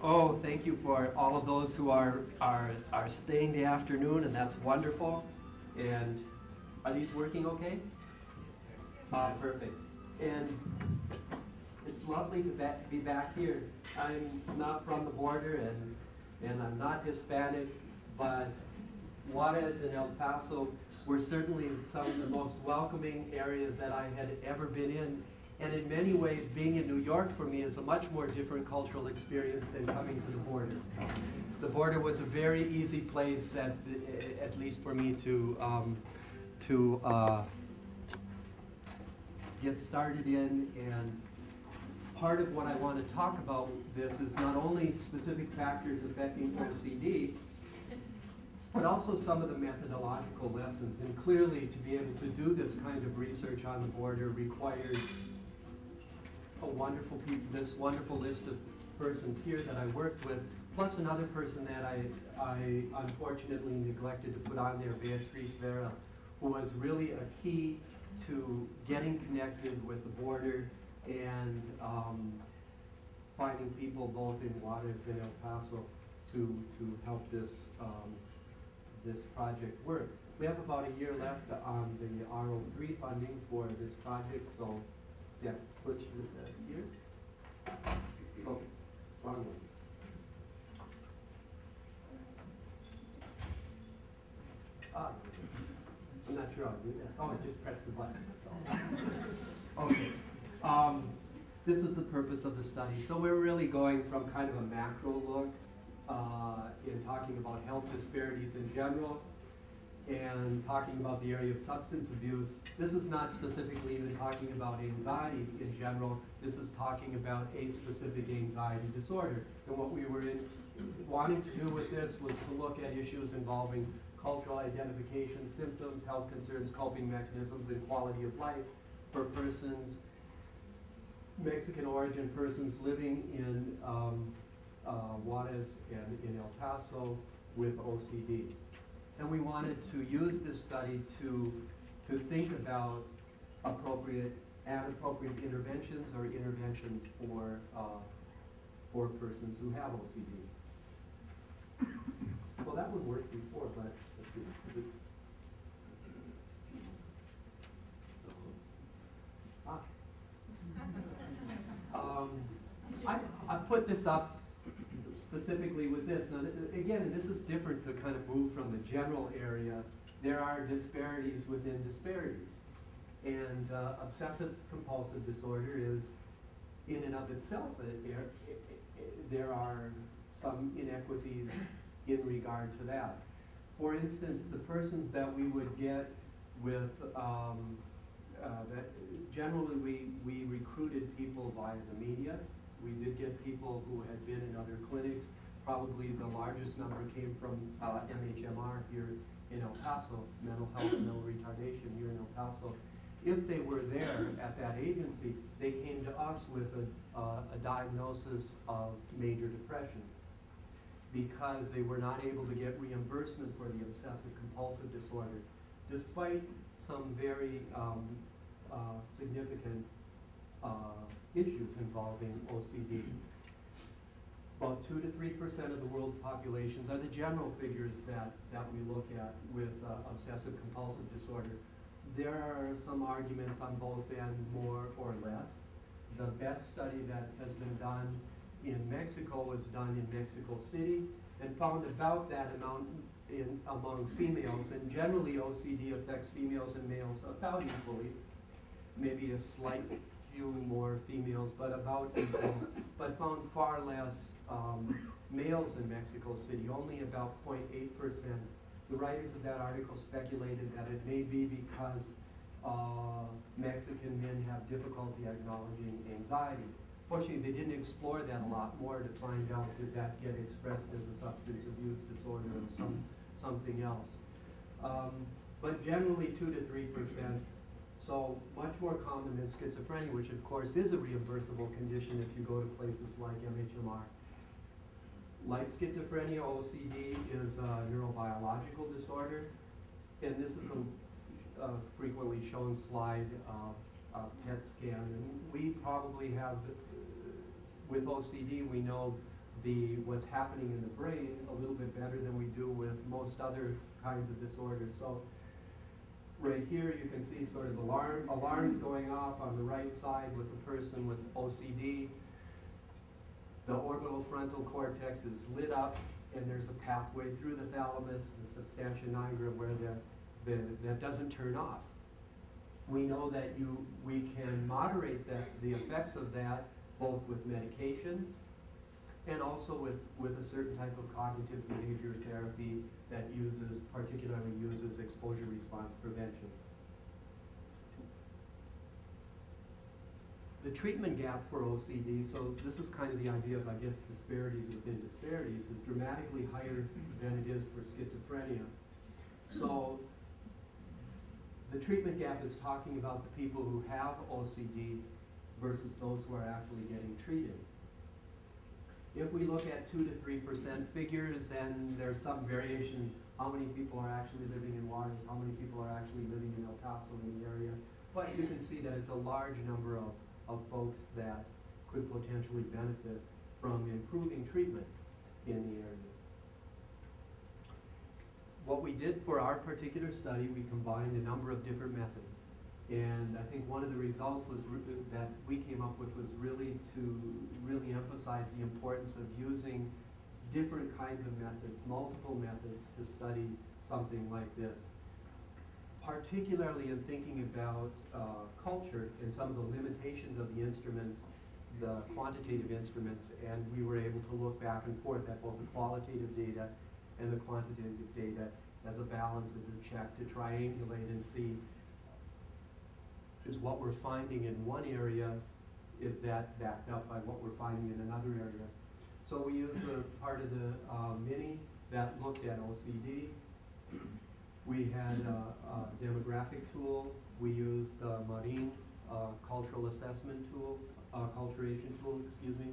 Oh, thank you for all of those who are staying the afternoon, and that's wonderful. And are these working okay? Perfect. And it's lovely to be back here. I'm not from the border, and I'm not Hispanic, but Juarez and El Paso were certainly some of the most welcoming areas that I had ever been in. And in many ways, being in New York for me is a much more different cultural experience than coming to the border. The border was a very easy place, at least for me, to get started in. And part of what I want to talk about this is not only specific factors affecting OCD, but also some of the methodological lessons. And clearly, to be able to do this kind of research on the border requires this wonderful list of persons here that I worked with, plus another person that I unfortunately neglected to put on there, Beatriz Vera, who was really a key to getting connected with the border and finding people both in Juarez and El Paso to help this project work. We have about a year left on the RO3 funding for this project, so yeah, push this here. Oh, wrong one. I'm not sure I'll do that. Oh, just press the button, that's all. Okay. This is the purpose of the study. So we're really going from kind of a macro look in talking about health disparities in general and talking about the area of substance abuse. This is not specifically even talking about anxiety in general. This is talking about a specific anxiety disorder. And what we were wanting to do with this was to look at issues involving cultural identification, symptoms, health concerns, coping mechanisms, and quality of life for persons, Mexican origin persons living in Juarez and in El Paso with OCD. And we wanted to use this study to think about appropriate interventions or interventions for persons who have OCD. Well, that would work before, but let's see. Is it? I put this up specifically with this. Now, again, this is different to kind of move from the general area. There are disparities within disparities. And obsessive compulsive disorder is, in and of itself, there are some inequities in regard to that. For instance, the persons that we would get with, generally we recruited people via the media. We did get people who had been in other clinics. Probably the largest number came from MHMR here in El Paso, mental health and mental retardation here in El Paso. If they were there at that agency, they came to us with a diagnosis of major depression because they were not able to get reimbursement for the obsessive compulsive disorder, despite some very significant issues involving OCD. About 2 to 3% of the world's populations are the general figures that we look at with obsessive compulsive disorder. There are some arguments on both end, more or less. The best study that has been done in Mexico was done in Mexico City and found about that amount among females. And generally OCD affects females and males about equally, maybe a slight few more females, but about equal, but found far less males in Mexico City, only about 0.8%. The writers of that article speculated that it may be because Mexican men have difficulty acknowledging anxiety. Fortunately, they didn't explore that a lot more to find out did that get expressed as a substance abuse disorder or something else. But generally 2 to 3%. So much more common than schizophrenia, which of course is a reimbursable condition if you go to places like MHMR. Like schizophrenia, OCD is a neurobiological disorder, and this is a frequently shown slide PET scan. And we probably have, with OCD, we know what's happening in the brain a little bit better than we do with most other kinds of disorders. So right here you can see sort of alarms going off on the right side with the person with OCD. The orbital frontal cortex is lit up, and there's a pathway through the thalamus, the substantia nigra, where that doesn't turn off. We know that we can moderate the effects of that both with medications and also with a certain type of cognitive behavior therapy that particularly uses exposure response prevention. The treatment gap for OCD, so this is kind of the idea of, I guess, disparities within disparities, is dramatically higher than it is for schizophrenia. So the treatment gap is talking about the people who have OCD versus those who are actually getting treated. If we look at 2 to 3% figures, then there's some variation how many people are actually living in Juarez, how many people are actually living in El Paso in the area. But you can see that it's a large number of folks that could potentially benefit from improving treatment in the area. What we did for our particular study, we combined a number of different methods. And I think one of the results was that we came up with was really to emphasize the importance of using different kinds of methods, multiple methods to study something like this. Particularly in thinking about culture and some of the limitations of the instruments, the quantitative instruments, and we were able to look back and forth at both the qualitative data and the quantitative data as a balance, as a check to triangulate and see is what we're finding in one area, is that backed up by what we're finding in another area. So we used a part of the mini that looked at OCD. We had a demographic tool. We used the Marine cultural assessment tool, acculturation tool, excuse me.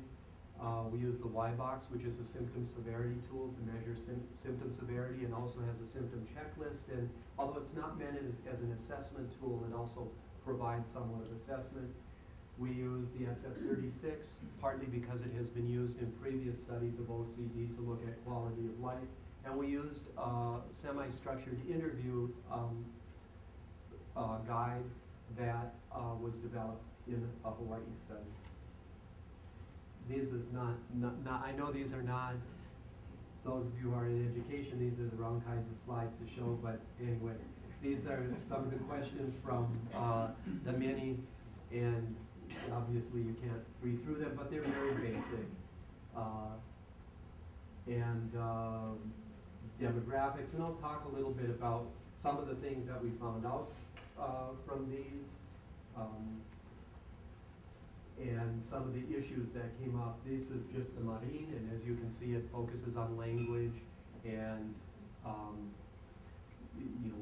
We used the Y-box, which is a symptom severity tool to measure symptom severity, and also has a symptom checklist. And although it's not meant as an assessment tool, it also provides somewhat of assessment. We use the SF-36, partly because it has been used in previous studies of OCD to look at quality of life. And we used a semi-structured interview guide that was developed in a Hawaii study. This is not, I know these are not, those of you who are in education, these are the wrong kinds of slides to show, but anyway, these are some of the questions from the mini, and obviously you can't read through them, but they're very basic. Demographics, and I'll talk a little bit about some of the things that we found out from these, and some of the issues that came up. This is just the Marine, and as you can see, it focuses on language and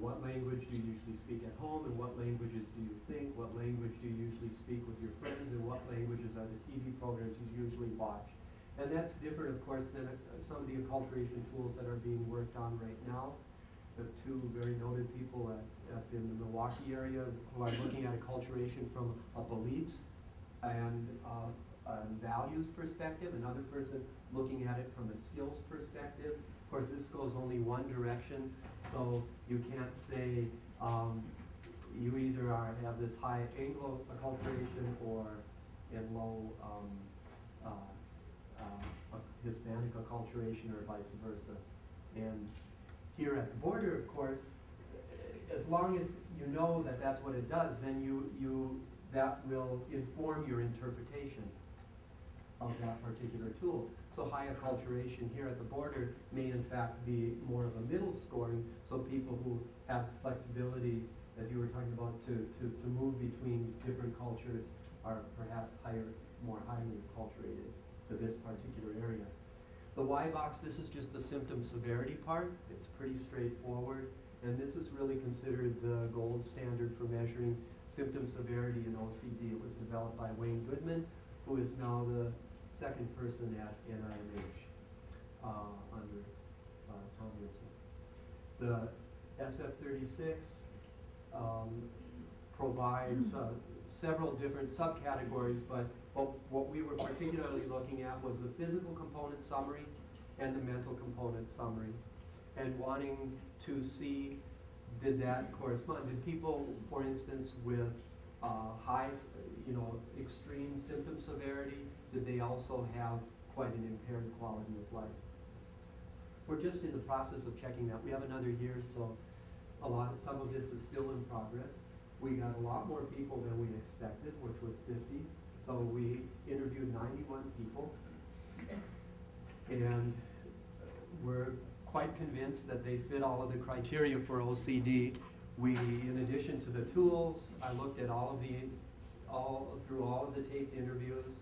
what language do you usually speak at home, and what languages do you think, what language do you usually speak with your friends, and what languages are the TV programs you usually watch. And that's different, of course, than some of the acculturation tools that are being worked on right now. The two very noted people in the Milwaukee area who are looking at acculturation from a beliefs and values perspective, another person looking at it from a skills perspective. Of course, this goes only one direction, so you can't say you either have this high Anglo acculturation or in low Hispanic acculturation, or vice versa. And here at the border, of course, as long as you know that that's what it does, then that will inform your interpretation of that particular tool. So high acculturation here at the border may in fact be more of a middle scoring, so people who have flexibility, as you were talking about, to move between different cultures are perhaps more highly acculturated to this particular area. The Y-box, this is just the symptom severity part. It's pretty straightforward, and this is really considered the gold standard for measuring symptom severity in OCD. It was developed by Wayne Goodman, who is now the second person at NIMH under Tom Wilson. The SF-36 provides several different subcategories, but what we were particularly looking at was the physical component summary and the mental component summary, and wanting to see, did that correspond? Did people, for instance, with high, extreme symptom severity, did they also have quite an impaired quality of life? We're just in the process of checking that. We have another year, so some of this is still in progress. We got a lot more people than we expected, which was 50. So we interviewed 91 people, and we're quite convinced that they fit all of the criteria for OCD. We, in addition to the tools, I looked at through all of the taped interviews.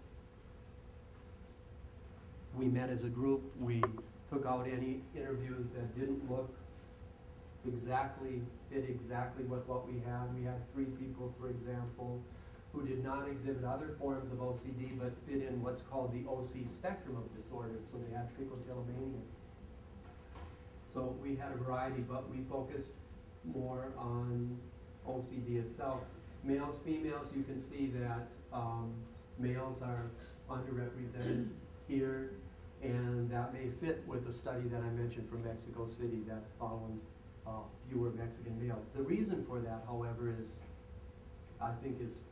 We met as a group. We took out any interviews that didn't look fit exactly with what we had. We had 3 people, for example, who did not exhibit other forms of OCD, but fit in what's called the OC spectrum of disorder. So they had trichotillomania. So we had a variety, but we focused more on OCD itself. Males, females, you can see that males are underrepresented here, and that may fit with the study that I mentioned from Mexico City that found fewer Mexican males. The reason for that, however, is, I think, is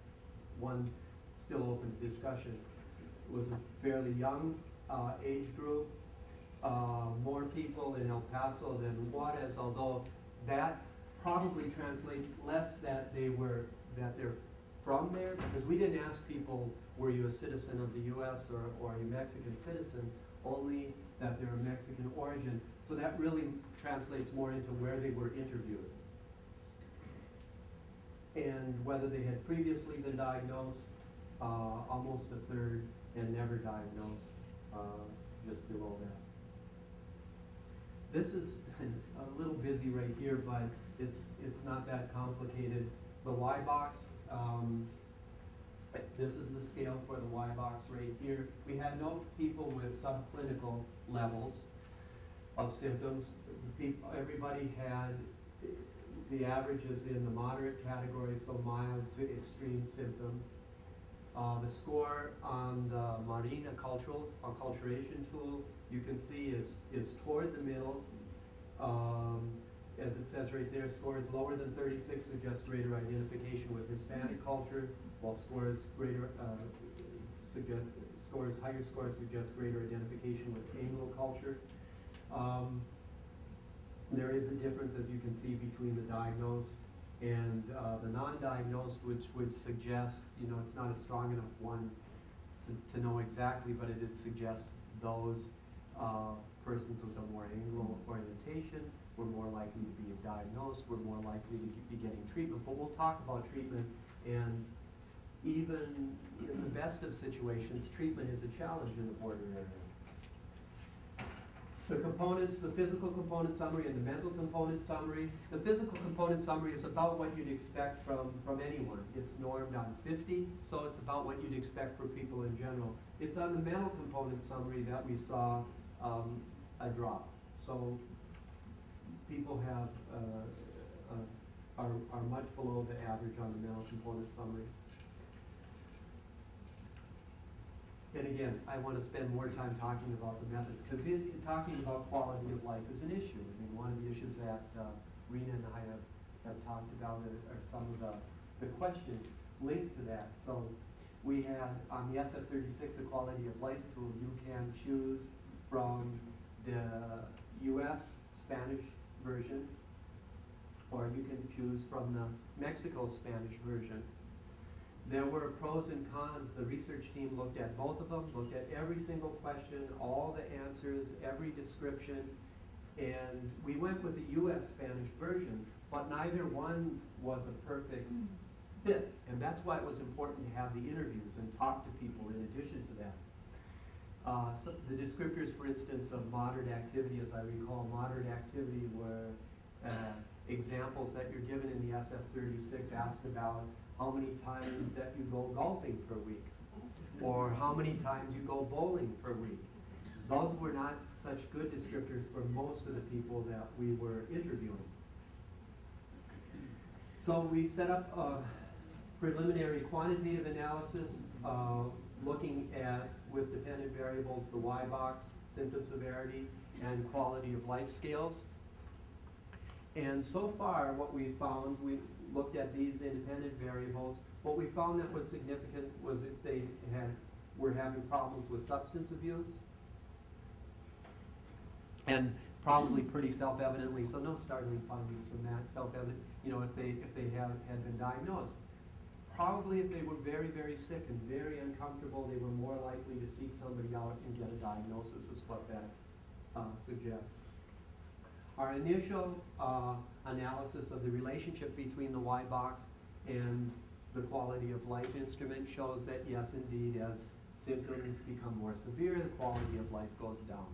one still open to discussion. It was a fairly young age group, more people in El Paso than Juarez, although that probably translates less that they're from there, because we didn't ask people, were you a citizen of the US or a Mexican citizen, only that they're of Mexican origin. So that really translates more into where they were interviewed and whether they had previously been diagnosed, almost a third, and never diagnosed, just below that. This is a little busy right here, but it's not that complicated. The Y box, this is the scale for the Y box right here. We had no people with subclinical levels of symptoms. Everybody had the averages in the moderate category, so mild to extreme symptoms. The score on the Marine acculturation tool, you can see is toward the middle. As it says right there, scores lower than 36 suggest greater identification with Hispanic culture, while higher scores suggest greater identification with Anglo culture. There is a difference, as you can see, between the diagnosed and the non-diagnosed, which would suggest, it's not a strong enough one to know exactly, but it suggests those persons with a more Anglo orientation were more likely to be diagnosed, were more likely to be getting treatment. But we'll talk about treatment, and even in the best of situations, treatment is a challenge in the border area. The components, the physical component summary and the mental component summary. The physical component summary is about what you'd expect from anyone. It's normed on 50, so it's about what you'd expect for people in general. It's on the mental component summary that we saw a drop. So people have are much below the average on the mental component summary. And again, I want to spend more time talking about the methods, because talking about quality of life is an issue. I mean, one of the issues that Rena and I have talked about are some of the questions linked to that. So we had on the SF36, the quality of life tool, you can choose from the US Spanish version, or you can choose from the Mexico Spanish version. There were pros and cons. The research team looked at both of them, looked at every single question, all the answers, every description, and we went with the US Spanish version, but neither one was a perfect fit, and that's why it was important to have the interviews and talk to people in addition to that. So the descriptors, for instance, of moderate activity, as I recall, moderate activity were examples that you're given in the SF36 asked about how many times that you go golfing per week, or how many times you go bowling per week. Those were not such good descriptors for most of the people that we were interviewing. So we set up a Preliminary quantitative analysis, looking at, with dependent variables, the Y-box, symptom severity, and quality of life scales. And so far, what we found, we looked at these independent variables. What we found that was significant was if they were having problems with substance abuse, and probably pretty self-evidently, so no startling findings from that, self-evident, if they had been diagnosed. Probably if they were very, very sick and very uncomfortable, they were more likely to seek somebody out and get a diagnosis, is what that suggests. Our initial analysis of the relationship between the Y-box and the quality of life instrument shows that yes, indeed, as symptoms become more severe, the quality of life goes down.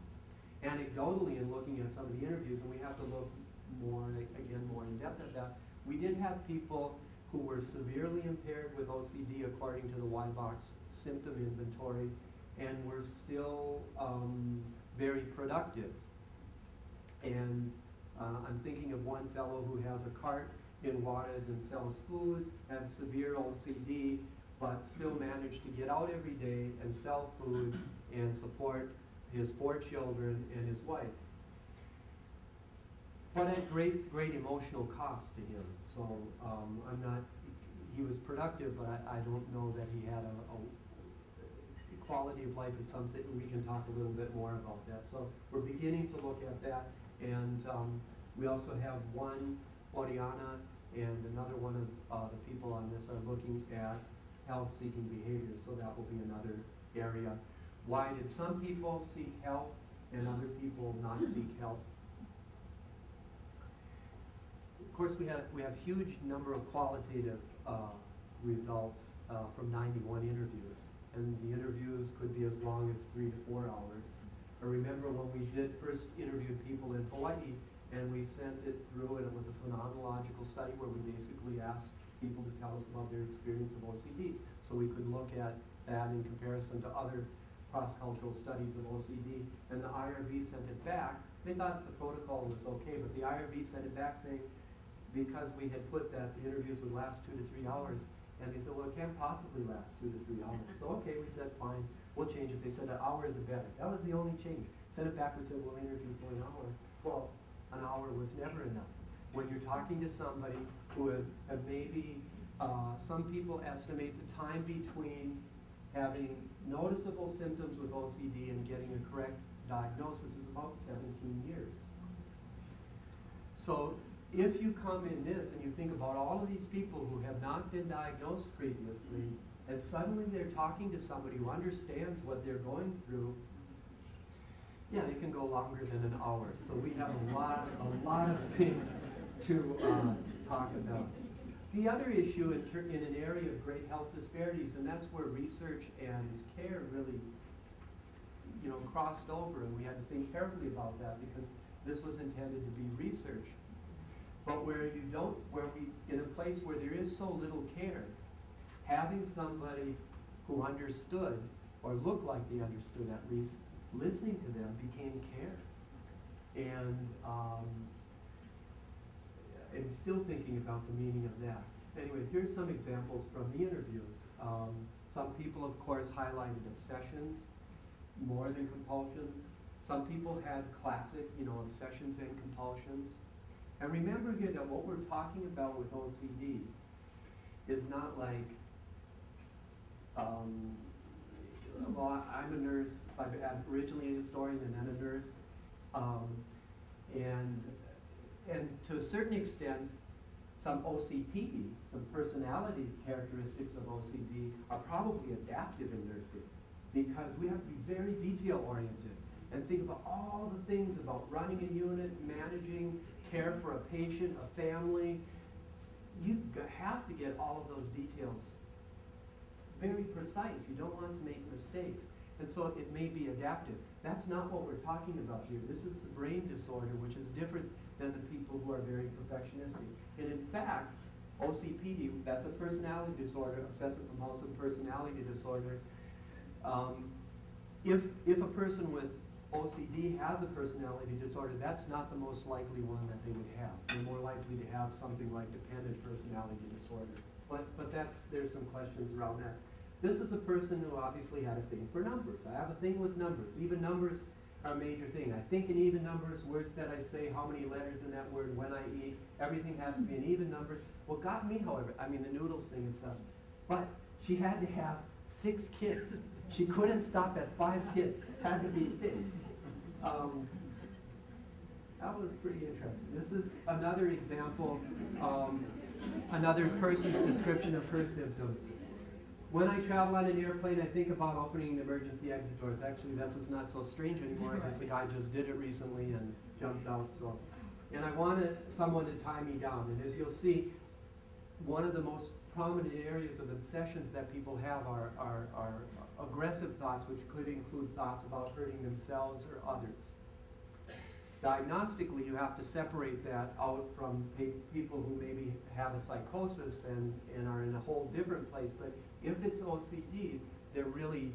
Anecdotally, in looking at some of the interviews, and we have to look more in depth at that, we did have people who were severely impaired with OCD according to the Y-box symptom inventory, and were still very productive. And I'm thinking of one fellow who has a cart in Juarez and sells food, had severe OCD, but still managed to get out every day and sell food and support his 4 children and his wife. But at great emotional cost to him. So he was productive, but I don't know that he had a quality of life is something, we can talk a little bit more about that. So we're beginning to look at that, and we also have one, Oriana, and another one of the people on this are looking at health-seeking behavior, so that will be another area. Why did some people seek help and other people not seek help? Of course, we have huge number of qualitative results from 91 interviews, and the interviews could be as long as 3 to 4 hours. I remember when we first interviewed people in Hawaii, and we sent it through, and it was a phenomenological study where we basically asked people to tell us about their experience of OCD, so we could look at that in comparison to other cross-cultural studies of OCD. And the IRB sent it back. They thought the protocol was okay, but the IRB sent it back saying, because we had put that the interviews would last 2 to 3 hours, and they said, well, it can't possibly last 2 to 3 hours. So okay, we said, fine, we'll change it. They said an hour is better. That was the only change. Sent it back, we said, we'll interview for an hour. Well, an hour was never enough. When you're talking to somebody who have maybe, some people estimate the time between having noticeable symptoms with OCD and getting a correct diagnosis is about 17 years. So if you come in this and you think about all of these people who have not been diagnosed previously, and suddenly they're talking to somebody who understands what they're going through, yeah, it can go longer than an hour. So we have a lot of things to talk about. The other issue in an area of great health disparities, and that's where research and care really, crossed over, and we had to think carefully about that because this was intended to be research. But where in a place where there is so little care, having somebody who understood, or looked like they understood at least, listening to them became care. And I'm still thinking about the meaning of that. Anyway, here's some examples from the interviews. Some people, of course, highlighted obsessions more than compulsions. Some people had classic, obsessions and compulsions. And remember here that what we're talking about with OCD is not like, well, I'm a nurse. I'm originally a historian and then a nurse. And to a certain extent, some OCPD, some personality characteristics of OCD are probably adaptive in nursing because we have to be very detail-oriented and think about all the things about running a unit, managing care for a patient, a family. You have to get all of those details very precise. You don't want to make mistakes. And so it may be adaptive. That's not what we're talking about here. This is the brain disorder, which is different than the people who are very perfectionistic. And in fact, OCPD, that's a personality disorder, obsessive compulsive personality disorder. If a person with OCD has a personality disorder, that's not the most likely one that they would have. They're more likely to have something like dependent personality disorder. but there's some questions around that. This is a person who obviously had a thing for numbers. I have a thing with numbers. Even numbers are a major thing. I think in even numbers, words that I say, how many letters in that word, when I eat, everything has to be in even numbers. What got me, however, I mean the noodles thing and stuff, but she had to have 6 kids. She couldn't stop at 5 kids. Had to be 6. That was pretty interesting. This is another example, another person's description of her symptoms. When I travel on an airplane, I think about opening the emergency exit doors. Actually, this is not so strange anymore because the guy just did it recently and jumped out. So, and I wanted someone to tie me down. And as you'll see, one of the most prominent areas of obsessions that people have are aggressive thoughts, which could include thoughts about hurting themselves or others. Diagnostically, you have to separate that out from people who maybe have a psychosis and are in a whole different place. But if it's OCD, they're really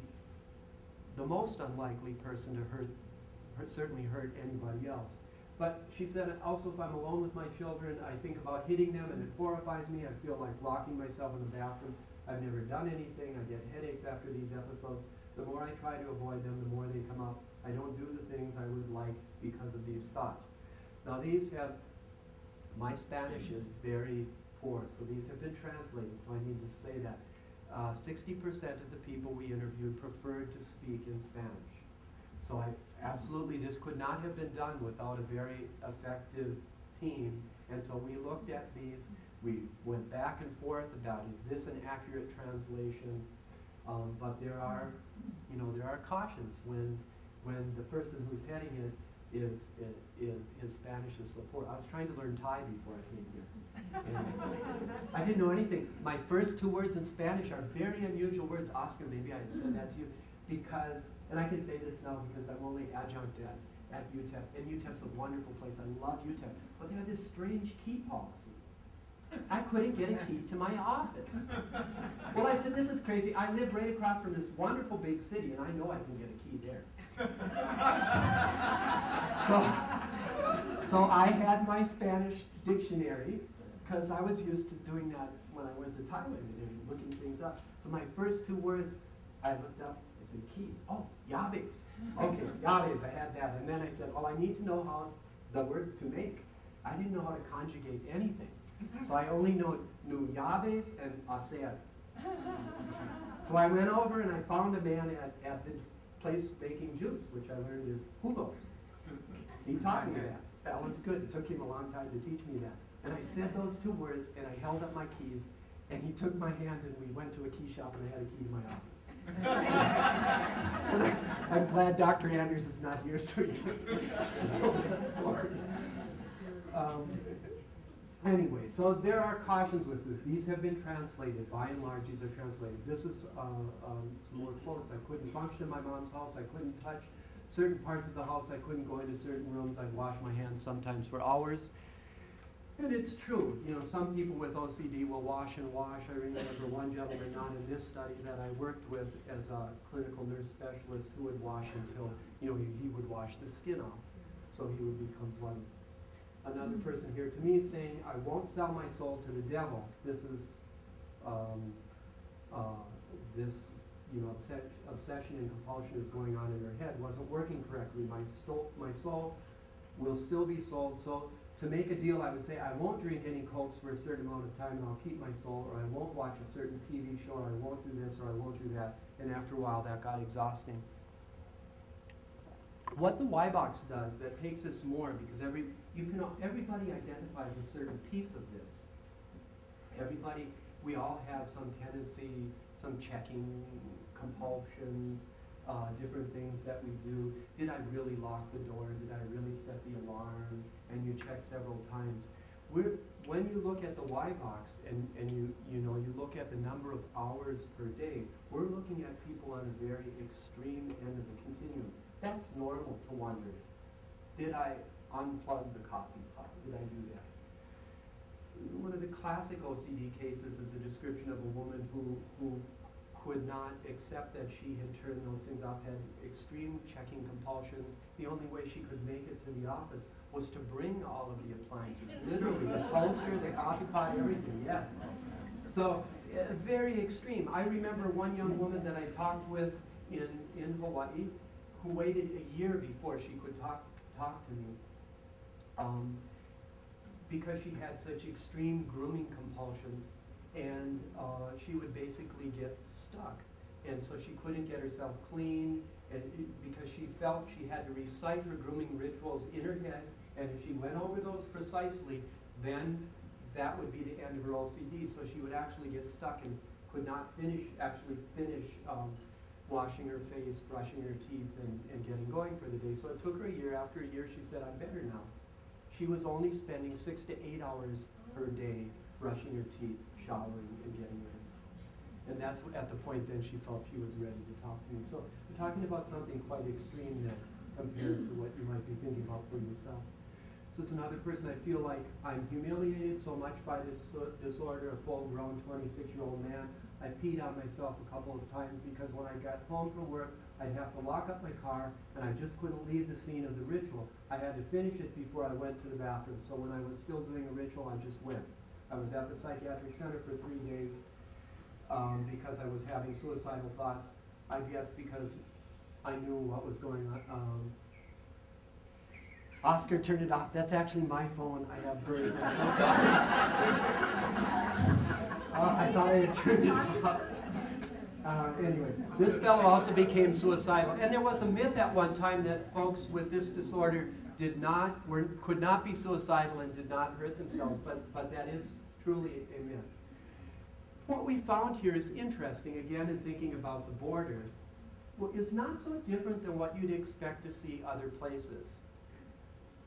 the most unlikely person to certainly hurt anybody else. But she said also if I'm alone with my children, I think about hitting them and it horrifies me. I feel like locking myself in the bathroom. I've never done anything. I get headaches after these episodes. The more I try to avoid them, the more they come up. I don't do the things I would like because of these thoughts. Now these have, my Spanish is very poor, so these have been translated, so I need to say that. 60% of the people we interviewed preferred to speak in Spanish. So absolutely, this could not have been done without a very effective team. And so we looked at these, we went back and forth about, is this an accurate translation? But there are cautions when the person who's heading it is his Spanish is so poor. I was trying to learn Thai before I came here. And I didn't know anything. My first 2 words in Spanish are very unusual words. Oscar, maybe I said that to you. Because, and I can say this now because I'm only adjunct at UTEP. And UTEP's a wonderful place. I love UTEP. But they have this strange key policy. I couldn't get a key to my office. Well, I said, this is crazy. I live right across from this wonderful big city, and I know I can get a key there. So I had my Spanish dictionary, because I was used to doing that when I went to Thailand and looking things up. So my first 2 words I looked up, I said, keys. Oh, llaves. Okay, llaves, I had that. And then I said, well, I need to know how the word to make. I didn't know how to conjugate anything. So I only knew llaves and hacer. So I went over and I found a man at the place making juice, which I learned is jugos. He taught me that. That was good. It took him a long time to teach me that. And I said those 2 words and I held up my keys and he took my hand and we went to a key shop and I had a key to my office. I'm glad Dr. Anders is not here so he anyway, so there are cautions with this. These have been translated. By and large, these are translated. This is some more quotes. I couldn't function in my mom's house. I couldn't touch certain parts of the house. I couldn't go into certain rooms. I'd wash my hands sometimes for hours. And it's true. You know, some people with OCD will wash and wash. I remember one gentleman, not in this study, that I worked with as a clinical nurse specialist who would wash until, you know, he would wash the skin off. So he would become bloody. Another person here to me saying, I won't sell my soul to the devil. This is this, you know, obsession and compulsion is going on in her head. Wasn't working correctly. My soul will still be sold. So to make a deal, I would say I won't drink any Cokes for a certain amount of time and I'll keep my soul, or I won't watch a certain TV show, or I won't do this, or I won't do that. And after a while, that got exhausting. What the Y box does that takes us more, because everybody identifies a certain piece of this. Everybody, we all have some tendency, some checking compulsions, different things that we do. Did I really lock the door? Did I really set the alarm? And you check several times. When you look at the Y box and you look at the number of hours per day, we're looking at people on a very extreme end of the continuum. That's normal to wonder. Did I unplug the coffee pot? Did I do that? One of the classic OCD cases is a description of a woman who could not accept that she had turned those things off, had extreme checking compulsions. The only way she could make it to the office was to bring all of the appliances, literally, the toaster, the coffee pot, everything, yes. So, very extreme. I remember one young woman that I talked with in Hawaii who waited a year before she could talk to me because she had such extreme grooming compulsions, and she would basically get stuck. And so she couldn't get herself clean, and because she felt she had to recite her grooming rituals in her head, and if she went over those precisely, then that would be the end of her OCD. So she would actually get stuck and could not finish washing her face, brushing her teeth, and getting going for the day. So it took her a year. After a year, she said, "I'm better now." She was only spending 6 to 8 hours per day brushing her teeth, showering, and getting ready. And that's at the point then she felt she was ready to talk to me. So we're talking about something quite extreme there compared to what you might be thinking about for yourself. So it's another person. I feel like I'm humiliated so much by this disorder, a full-grown 26-year-old man. I peed on myself a couple of times because when I got home from work, I'd have to lock up my car, and I just couldn't leave the scene of the ritual. I had to finish it before I went to the bathroom. So when I was still doing a ritual, I just went. I was at the psychiatric center for 3 days because I was having suicidal thoughts, I guess because I knew what was going on. Oscar turned it off. That's actually my phone. I have birds. I'm so sorry. I thought I had turned it off. Anyway, this fellow also became suicidal. And there was a myth at one time that folks with this disorder could not be suicidal and did not hurt themselves, but that is truly a myth. What we found here is interesting, again, in thinking about the border. Well, it's not so different than what you'd expect to see other places.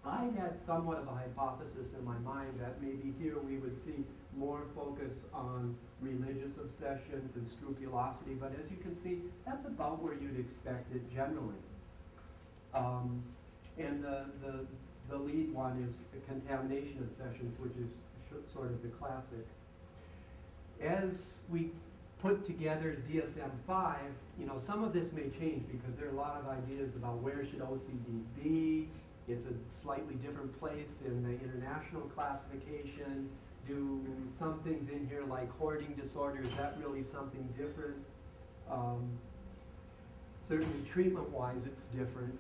I had somewhat of a hypothesis in my mind that maybe here we would see more focus on religious obsessions and scrupulosity, but as you can see, that's about where you'd expect it generally. And the lead one is the contamination obsessions, which is sort of the classic. As we put together DSM-5, some of this may change because there are a lot of ideas about where should OCD be. It's a slightly different place in the international classification. Do some things in here like hoarding disorder, is that really something different? Certainly treatment-wise it's different.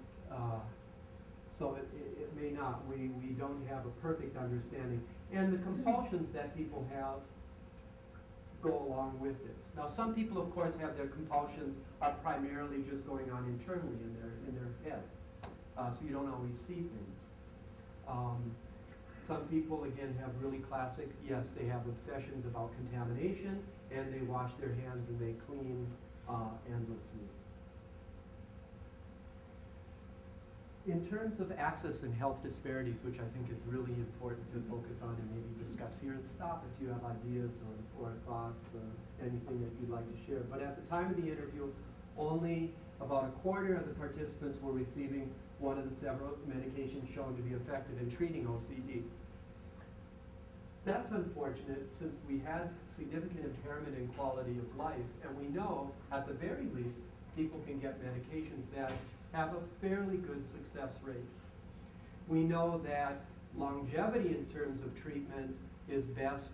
So it may not. We don't have a perfect understanding. And the compulsions that people have go along with this. Now some people of course have their compulsions are primarily just going on internally in their head. So you don't always see things. Some people, again, have really classic, yes, they have obsessions about contamination, and they wash their hands and they clean endlessly. In terms of access and health disparities, which I think is really important to focus on and maybe discuss here, and stop if you have ideas or thoughts or anything that you'd like to share. But at the time of the interview, only about 1/4 of the participants were receiving one of the several medications shown to be effective in treating OCD. That's unfortunate since we had significant impairment in quality of life, and we know at the very least people can get medications that have a fairly good success rate. We know that longevity in terms of treatment is best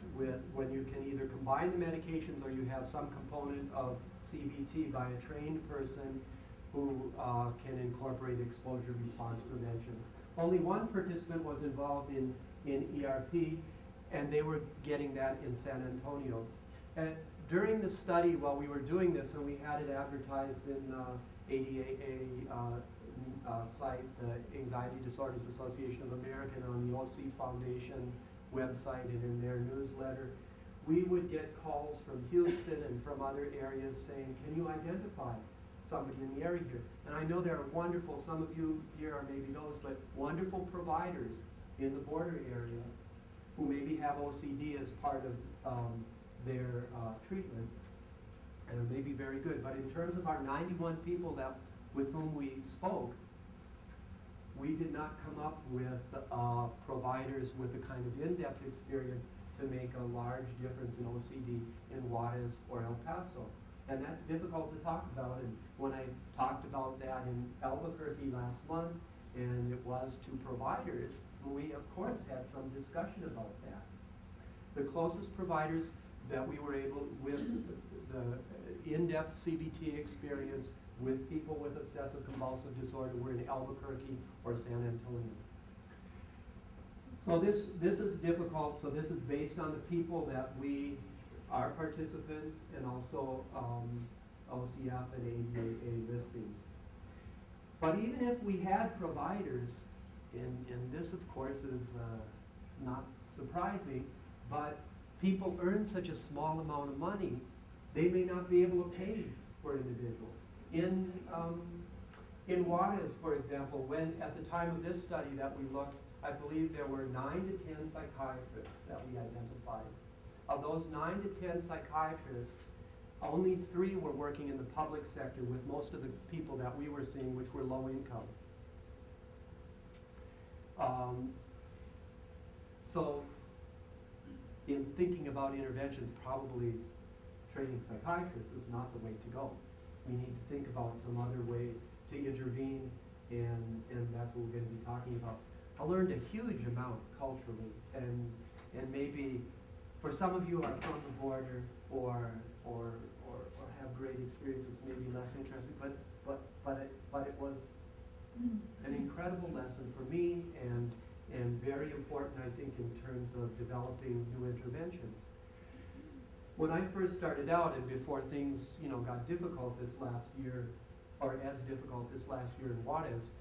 when you can either combine the medications or you have some component of CBT by a trained person who can incorporate exposure response prevention. Only one participant was involved in ERP, and they were getting that in San Antonio. And during the study, while we were doing this, and we had it advertised in ADAA site, the Anxiety Disorders Association of America, and on the OC Foundation website and in their newsletter, we would get calls from Houston and from other areas saying, can you identify somebody in the area here? And I know there are wonderful, some of you here are maybe those, but wonderful providers in the border area who maybe have OCD as part of their treatment, and are maybe very good. But in terms of our 91 people with whom we spoke, we did not come up with providers with the kind of in-depth experience to make a large difference in OCD in Juarez or El Paso. And that's difficult to talk about. And when I talked about that in Albuquerque last month, and it was to providers, we of course had some discussion about that. The closest providers that we were able, with the in-depth CBT experience with people with obsessive compulsive disorder, were in Albuquerque or San Antonio. So this is difficult. So this is based on the people that we are participants, and also OCF and ADA listings. But even if we had providers, and this of course is not surprising, but people earn such a small amount of money, they may not be able to pay for individuals. In Juarez, for example, when at the time of this study that we looked, I believe there were 9 to 10 psychiatrists that we identified. Of those 9 to 10 psychiatrists, only 3 were working in the public sector, with most of the people that we were seeing, which were low income. So in thinking about interventions, probably training psychiatrists is not the way to go. We need to think about some other way to intervene, and that's what we're going to be talking about. I learned a huge amount culturally, and maybe for some of you who are from the border or have great experiences, maybe less interesting, but it was an incredible lesson for me, and very important, I think, in terms of developing new interventions. When I first started out, and before things got difficult this last year, or as difficult this last year in Juarez,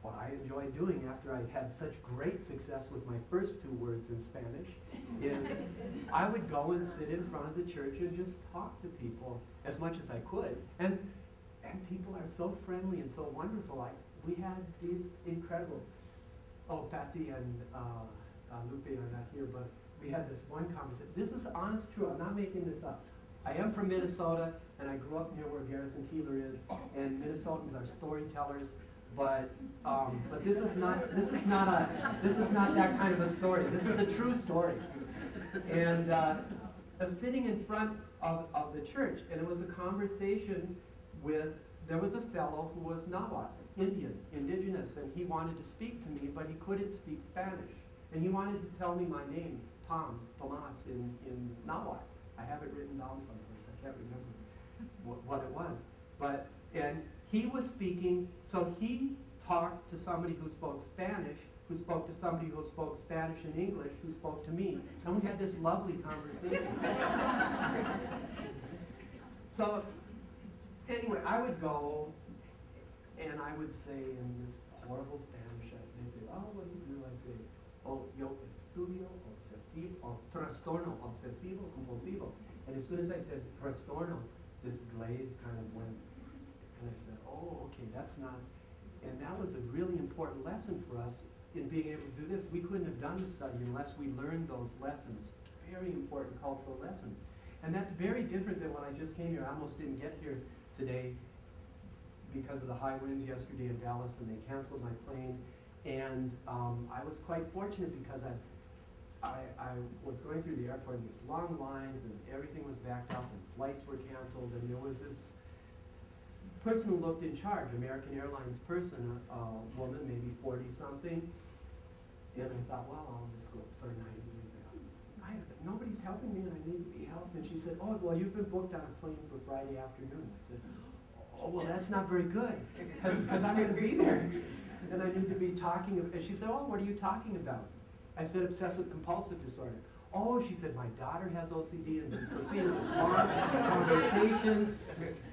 what I enjoyed doing after I had such great success with my first 2 words in Spanish is I would go and sit in front of the church and just talk to people as much as I could. And people are so friendly and so wonderful. We had these incredible, Patty and Lupe are not here, but we had this one conversation. This is honest, true. I'm not making this up. I am from Minnesota, and I grew up near where Garrison Keillor is, and Minnesotans are storytellers. But this is not that kind of a story. This is a true story. And sitting in front of the church, and it was a conversation with, there was a fellow who was Nahuatl, Indian, indigenous, and he wanted to speak to me, but he couldn't speak Spanish. And he wanted to tell me my name, Tomas, in Nahuatl. I have it written down someplace. I can't remember what it was. And he was speaking, so he talked to somebody who spoke Spanish, who spoke to somebody who spoke Spanish and English, who spoke to me, and we had this lovely conversation. So anyway, I would go, and I would say in this horrible Spanish, they'd say, oh, what do you do? I say, oh, yo estudio obsesivo, or trastorno obsesivo compulsivo. And as soon as I said trastorno, this glaze kind of went. And I said, oh, okay, that's not, and that was a really important lesson for us in being able to do this. We couldn't have done the study unless we learned those lessons, very important cultural lessons. And that's very different than when I just came here. I almost didn't get here today because of the high winds yesterday in Dallas, and they canceled my plane. And I was quite fortunate because I was going through the airport, and these long lines, and everything was backed up, and flights were canceled, and there was this person who looked in charge, American Airlines person, a woman, maybe 40-something, and I thought, well, I'll just go up, sorry, nobody's helping me, and I need to be helped. And she said, oh, well, you've been booked on a plane for Friday afternoon. I said, oh, well, that's not very good, because I'm going to be there, and I need to be talking. And she said, oh, what are you talking about? I said, obsessive compulsive disorder. Oh, she said, my daughter has OCD, and we proceeded a smart conversation,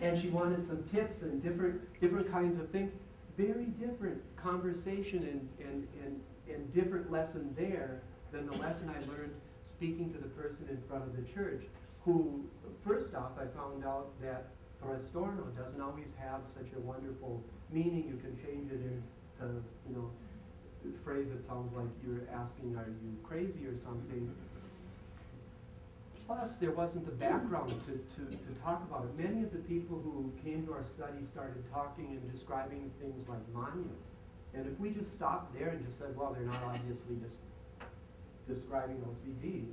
and she wanted some tips and different kinds of things. Very different conversation and different lesson there than the lesson I learned speaking to the person in front of the church, who, first off, I found out that trastorno doesn't always have such a wonderful meaning. You can change it into, a phrase that sounds like you're asking, are you crazy or something? Plus, there wasn't the background to talk about it. Many of the people who came to our study started talking and describing things like manias. And if we just stopped there and just said, well, they're not obviously just describing OCD,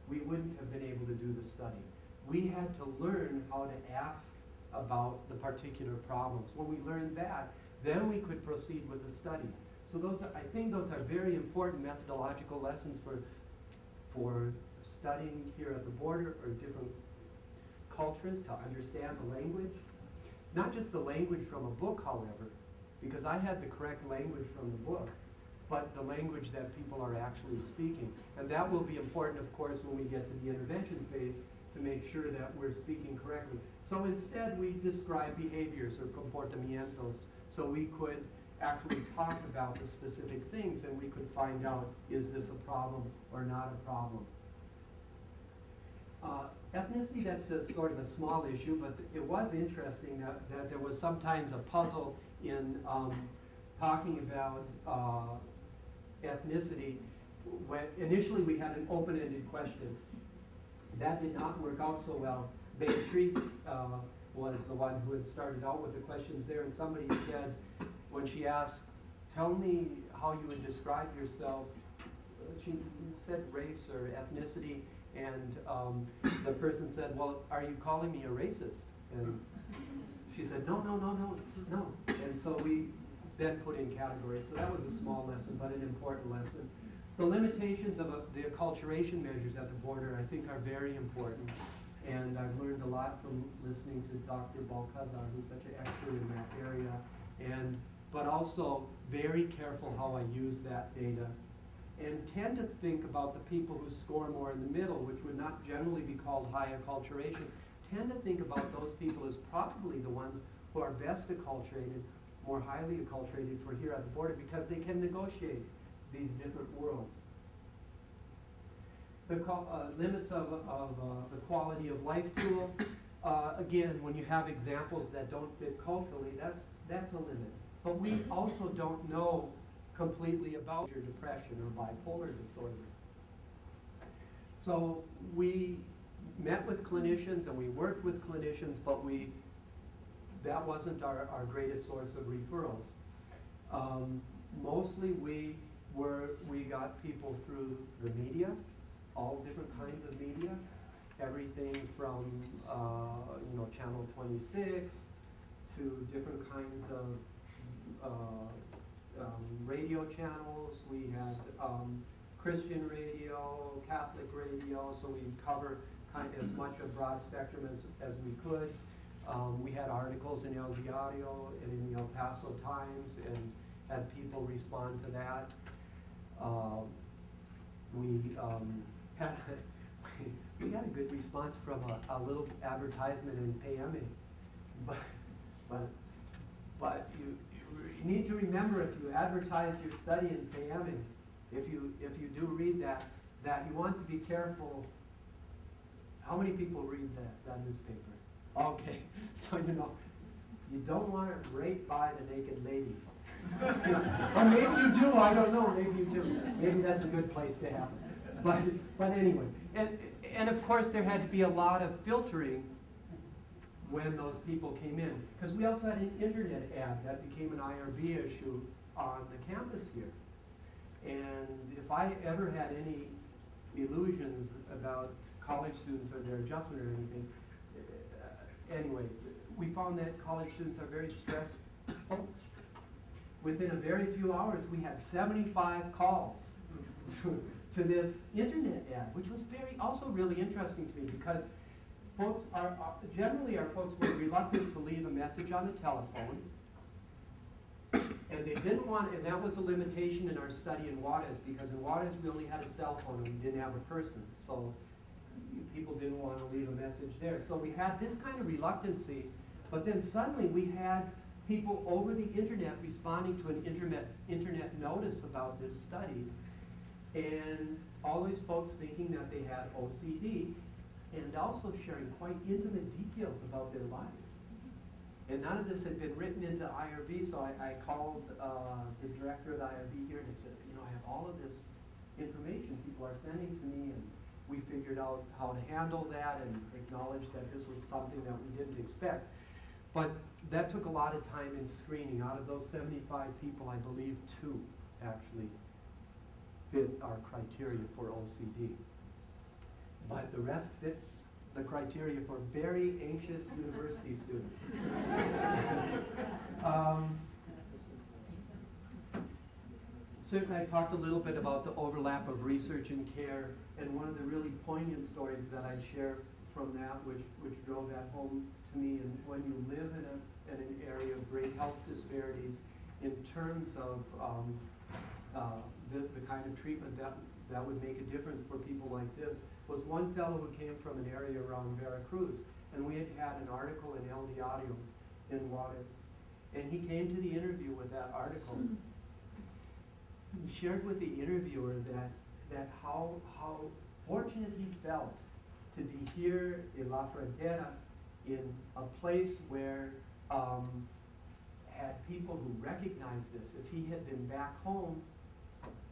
we wouldn't have been able to do the study. We had to learn how to ask about the particular problems. When we learned that, then we could proceed with the study. So I think those are very important methodological lessons for studying here at the border or different cultures to understand the language. Not just the language from a book, however, because I had the correct language from the book, but the language that people are actually speaking. And that will be important, of course, when we get to the intervention phase to make sure that we're speaking correctly. So instead, we describe behaviors or comportamientos, so we could actually talk about the specific things and we could find out, is this a problem or not a problem? Ethnicity, that's a sort of a small issue, but it was interesting that there was sometimes a puzzle in talking about ethnicity. When initially we had an open-ended question. That did not work out so well. Beatrice was the one who had started out with the questions there, and somebody said, when she asked, tell me how you would describe yourself, she said race or ethnicity, and the person said, well, are you calling me a racist? And she said, no. And so we then put in categories. So that was a small lesson, but an important lesson. The limitations of the acculturation measures at the border, I think, are very important. And I've learned a lot from listening to Dr. Balcazar, who's such an expert in that area. But also very careful how I use that data. And tend to think about the people who score more in the middle, which would not generally be called high acculturation. Tend to think about those people as probably the ones who are best acculturated, more highly acculturated for here at the border, because they can negotiate these different worlds. The limits of the quality of life tool. Again, when you have examples that don't fit culturally, that's a limit. But we also don't know completely about your depression or bipolar disorder. So we met with clinicians and we worked with clinicians, but that wasn't our greatest source of referrals. Mostly we got people through the media, all different kinds of media, everything from Channel 26 to different kinds of radio channels. We had Christian radio, Catholic radio, so we cover as much a broad spectrum as we could. We had articles in El Diario and in the El Paso Times and had people respond to that. We had a good response from a little advertisement in PMA, but you need to remember, if you advertise your study in PMA, if you do read that you want to be careful. How many people read that newspaper? Okay, so you don't want it right by the naked lady. Or maybe you do, I don't know, maybe you do. Maybe that's a good place to have it. But anyway, and of course there had to be a lot of filtering when those people came in. Because we also had an internet ad that became an IRB issue on the campus here. And if I ever had any illusions about college students or their adjustment or anything, anyway, we found that college students are very stressed folks. Within a very few hours, we had 75 calls to this internet ad, which was also really interesting to me, because folks generally our folks were reluctant to leave a message on the telephone, and they didn't want, and that was a limitation in our study in Juarez, because in Juarez we only had a cell phone and we didn't have a person, so people didn't want to leave a message there. So we had this kind of reluctancy, but then suddenly we had people over the internet responding to an internet notice about this study, and all these folks thinking that they had OCD, and also sharing quite intimate details about their lives. And none of this had been written into IRB, so I called the director of the IRB here and I said, I have all of this information people are sending to me, and we figured out how to handle that and acknowledged that this was something that we didn't expect. But that took a lot of time in screening. Out of those 75 people, I believe 2 actually fit our criteria for OCD. But the rest fit the criteria for very anxious university students. certainly I talked a little bit about the overlap of research and care, and one of the really poignant stories that I share from that, which drove that home to me, and when you live in an area of great health disparities in terms of the kind of treatment that would make a difference for people like this, was one fellow who came from an area around Veracruz, and we had an article in El Diario in Juarez, and he came to the interview with that article. He shared with the interviewer that how fortunate he felt to be here in La Frontera, in a place where had people who recognized this. If he had been back home,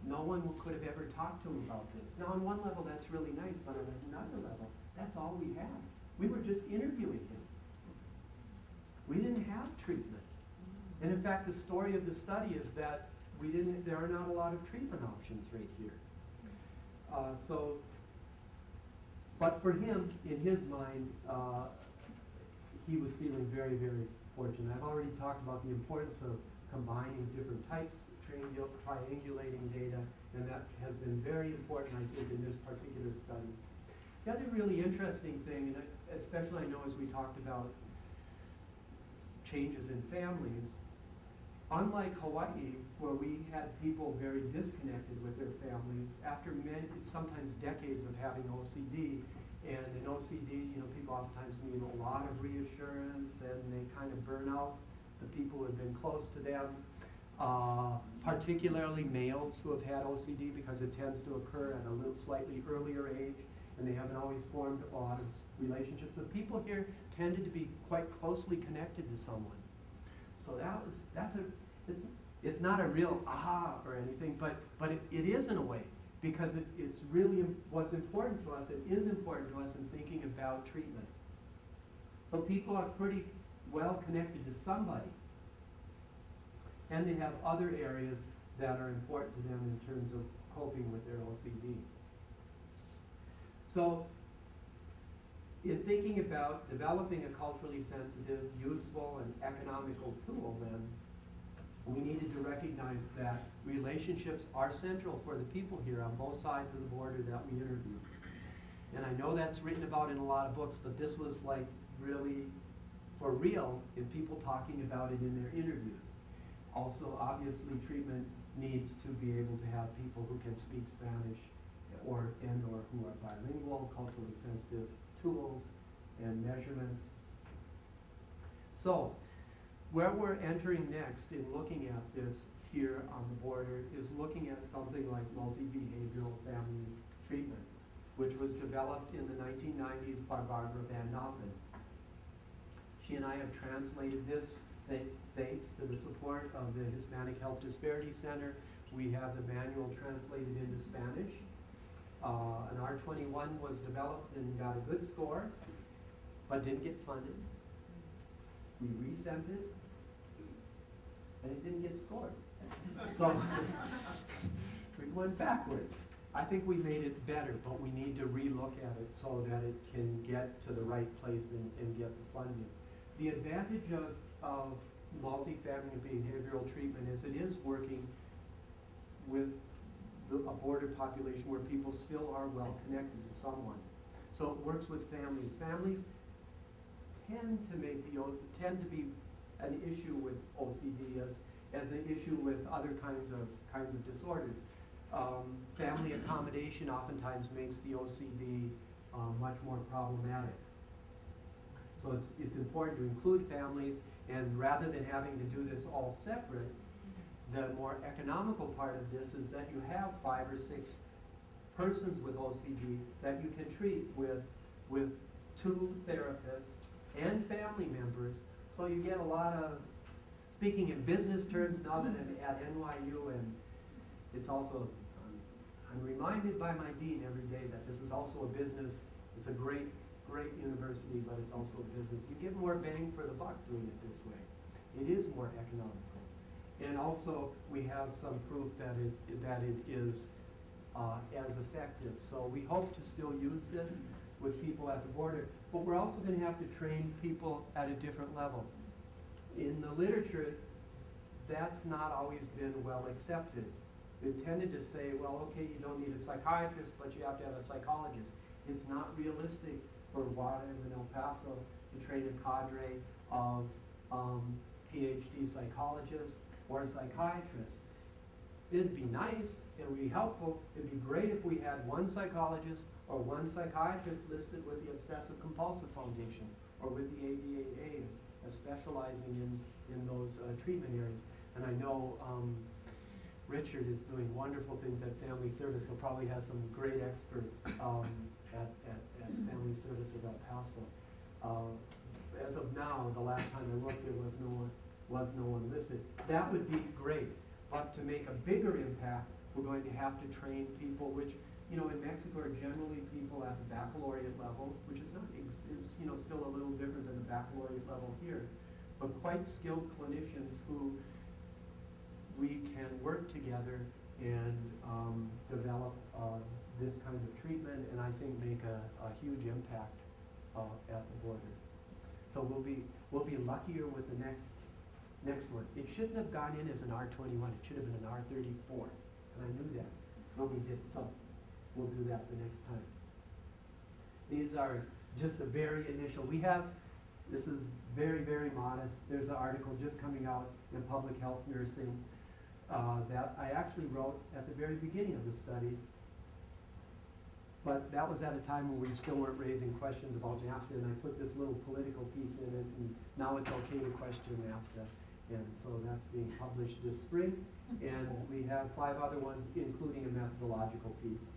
no one could have ever talked to him about this. Now, on one level, that's really nice, but on another level, that's all we had. We were just interviewing him. We didn't have treatment. And in fact, the story of the study is that there are not a lot of treatment options right here. But for him, in his mind, he was feeling very, very fortunate. I've already talked about the importance of combining different types, triangulating data, and that has been very important, I think, in this particular study. The other really interesting thing, and especially I know as we talked about changes in families, unlike Hawaii, where we had people very disconnected with their families, after sometimes decades of having OCD, and in OCD, people oftentimes need a lot of reassurance, and they kind of burn out the people who have been close to them, particularly males who have had OCD, because it tends to occur at a little slightly earlier age, and they haven't always formed a lot of relationships. The people here tended to be quite closely connected to someone. So it's not a real aha or anything, but it is in a way, because it's really what's important to us. It is important to us in thinking about treatment. So people are pretty well connected to somebody, and they have other areas that are important to them in terms of coping with their OCD. So in thinking about developing a culturally sensitive, useful, and economical tool, then, we needed to recognize that relationships are central for the people here on both sides of the border that we interviewed. And I know that's written about in a lot of books, but this was like really for real in people talking about it in their interviews. Also, obviously, treatment needs to be able to have people who can speak Spanish or who are bilingual, culturally sensitive tools and measurements. So, where we're entering next in looking at this here on the border is looking at something like multi-behavioral family treatment, which was developed in the 1990s by Barbara Van Noppen. She and I have translated this thanks to the support of the Hispanic Health Disparities Center. We have the manual translated into Spanish. An R21 was developed and got a good score, but didn't get funded. We resent it, and it didn't get scored. So we went backwards. I think we made it better, but we need to relook at it so that it can get to the right place and get the funding. The advantage of multi-family behavioral treatment is it is working with a border population where people still are well connected to someone. So it works with families. Families tend to be an issue with OCD as an issue with other kinds of disorders. Family accommodation oftentimes makes the OCD much more problematic. So it's important to include families, and rather than having to do this all separate, the more economical part of this is that you have 5 or 6 persons with OCD that you can treat with 2 therapists and family members. So you get a lot of, speaking in business terms now that I'm at NYU, and it's also, I'm reminded by my dean every day that this is also a business. It's a great university, but it's also a business. You get more bang for the buck doing it this way. It is more economical. And also, we have some proof that it is as effective. So we hope to still use this with people at the border, but we're also going to have to train people at a different level. In the literature, that's not always been well accepted. It tended to say, well, okay, you don't need a psychiatrist, but you have to have a psychologist. It's not realistic for Juarez and El Paso to train a cadre of PhD psychologists or psychiatrists. It'd be nice, it would be helpful, it'd be great if we had one psychologist or one psychiatrist listed with the Obsessive Compulsive Foundation or with the ABAA as specializing in those treatment areas. And I know Richard is doing wonderful things at Family Service. He'll probably have some great experts at Family Service of El Paso. As of now, the last time I looked, there was no one listed. That would be great. But to make a bigger impact, we're going to have to train people, which, you know, in Mexico are generally people at the baccalaureate level, which is you know, still a little different than the baccalaureate level here, but quite skilled clinicians who we can work together and develop this kind of treatment, and I think make a huge impact at the border. So we'll be luckier with the next one. It shouldn't have gone in as an R21. It should have been an R34. And I knew that. But we didn't. So we'll do that the next time. These are just a very initial. This is very, very modest. There's an article just coming out in Public Health Nursing that I actually wrote at the very beginning of the study. But that was at a time when we still weren't raising questions about NAFTA, and I put this little political piece in it, and now it's okay to question NAFTA. And so that's being published this spring, and we have 5 other ones, including a methodological piece.